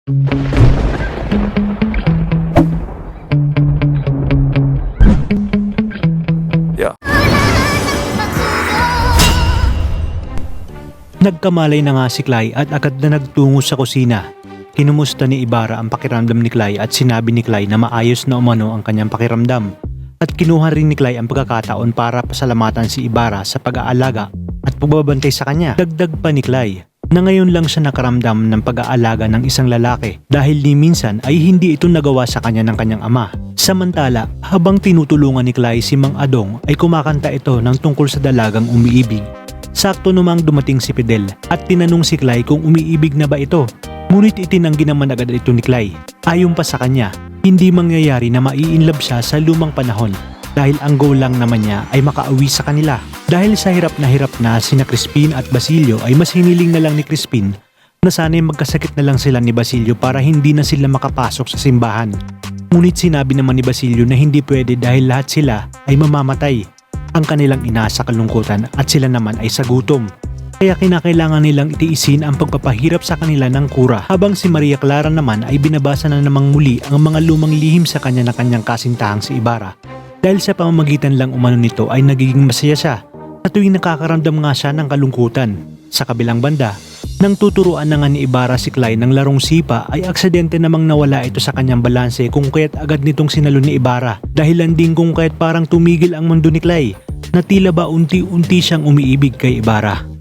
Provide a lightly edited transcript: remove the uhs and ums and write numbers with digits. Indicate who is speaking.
Speaker 1: Yeah.
Speaker 2: Nagkamalay na nga si Clay at agad na nagtungo sa kusina. Kinumusta ni Ibarra ang pakiramdam ni Clay at sinabi ni Clay na maayos na umano ang kanyang pakiramdam. At kinuha rin ni Clay ang pagkakataon para pasalamatan si Ibarra sa pag-aalaga at pagbabantay sa kanya. Dagdag pa ni Clay na ngayon lang siya nakaramdam ng pag-aalaga ng isang lalaki dahil ni minsan ay hindi ito nagawa sa kanya ng kanyang ama. Samantala, habang tinutulungan ni Clay si Mang Adong ay kumakanta ito ng tungkol sa dalagang umiibig. Sakto namang dumating si Fidel at tinanong si Clay kung umiibig na ba ito. Ngunit itinanggi naman agad ito ni Clay. Ayon pa sa kanya, hindi mangyayari na mai-inlove siya sa lumang panahon dahil ang goal lang naman niya ay makauwi sa kanila. Dahil sa hirap na sina Crispin at Basilio ay mas hiniling na lang ni Crispin na sana'y magkasakit na lang sila ni Basilio para hindi na sila makapasok sa simbahan. Ngunit sinabi naman ni Basilio na hindi pwede dahil lahat sila ay mamamatay. Ang kanilang ina sa kalungkutan at sila naman ay sa gutom. Kaya kinakailangan nilang itiisin ang pagpapahirap sa kanila ng kura habang si Maria Clara naman ay binabasa na namang muli ang mga lumang lihim sa kanya ng kanyang kasintahang si Ibarra. Dahil sa pamamagitan lang umano nito ay nagiging masaya siya at tuwing nakakaramdam nga siya ng kalungkutan. Sa kabilang banda, nang tuturuan na nga ni Ibarra si Clay ng larong sipa ay aksidente namang nawala ito sa kanyang balanse kung kaya't agad nitong sinalo ni Ibarra. Dahilan din kung kaya't parang tumigil ang mundo ni Clay na tila ba unti-unti siyang umiibig kay Ibarra.